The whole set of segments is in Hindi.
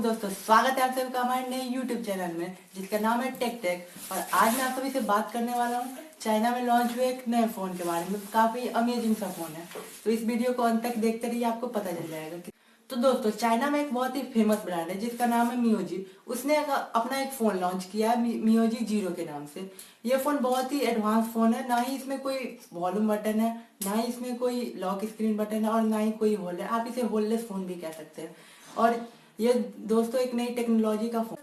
दोस्तों, स्वागत है आप सभी का हमारे नए YouTube चैनल में जिसका नाम है टेक टेक। और आज मैं आप सभी से बात करने वाला हूँ चाइना में लॉन्च हुए एक नए फ़ोन के बारे में। काफ़ी अमेजिंग सा फ़ोन है, तो इस वीडियो को अंत तक देखते रहिए, आपको पता चल जाएगा तो दोस्तों, चाइना में एक बहुत ही फेमस ब्रांड है जिसका नाम है मियोजी। उसने अपना एक फ़ोन लॉन्च किया है मियोजी जीरो के नाम से। ये फ़ोन बहुत ही एडवांस फ़ोन है, ना ही इसमें कोई वॉल्यूम बटन है, ना ही इसमें कोई लॉक स्क्रीन बटन है और ना ही कोई होल्ड है। आप इसे होल्डलेस फ़ोन भी कह सकते हैं। और ये दोस्तों एक नई टेक्नोलॉजी का फोन।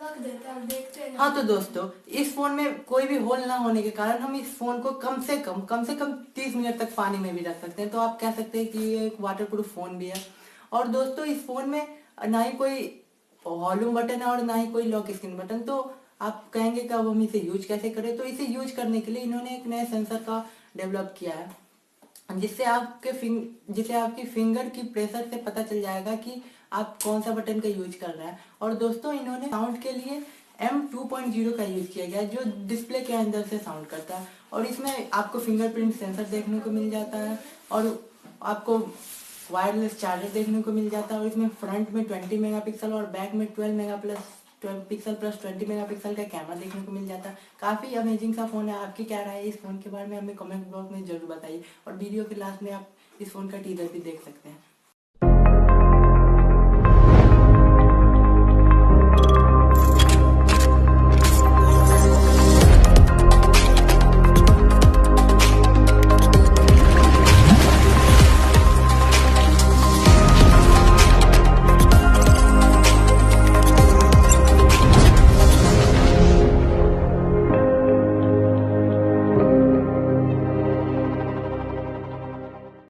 हाँ तो दोस्तों, इस फोन में कोई भी होल ना होने के कारण हम इस फोन को कम से कम 30 मिनट तक पानी में भी रख सकते हैं। तो आप कह सकते हैं कि ये एक वाटर प्रूफ फोन भी है। और दोस्तों, इस फोन में ना ही कोई वॉल्यूम बटन है और ना ही कोई लॉक स्क्रीन बटन। तो आप कहेंगे कि अब हम इसे यूज कैसे करें, तो इसे यूज करने के लिए इन्होंने एक नए सेंसर का डेवलप किया है जिससे आपकी फिंगर की प्रेशर से पता चल जाएगा कि आप कौन सा बटन का यूज कर रहे हैं। और दोस्तों, इन्होंने साउंड के लिए M2.0 का यूज किया गया है जो डिस्प्ले के अंदर से साउंड करता है। और इसमें आपको फिंगरप्रिंट सेंसर देखने को मिल जाता है और आपको वायरलेस चार्जर देखने को मिल जाता है। और इसमें फ्रंट में 20 मेगापिक्सल और बैक में 12 पिक्सल प्लस 20 मेगापिक्सल का कैमरा देखने को मिल जाता है। काफ़ी अमेजिंग सा फ़ोन है। आपकी क्या राय है इस फ़ोन के बारे में हमें कमेंट बॉक्स में जरूर बताइए। और वीडियो के लास्ट में आप इस फ़ोन का टीजर भी देख सकते हैं।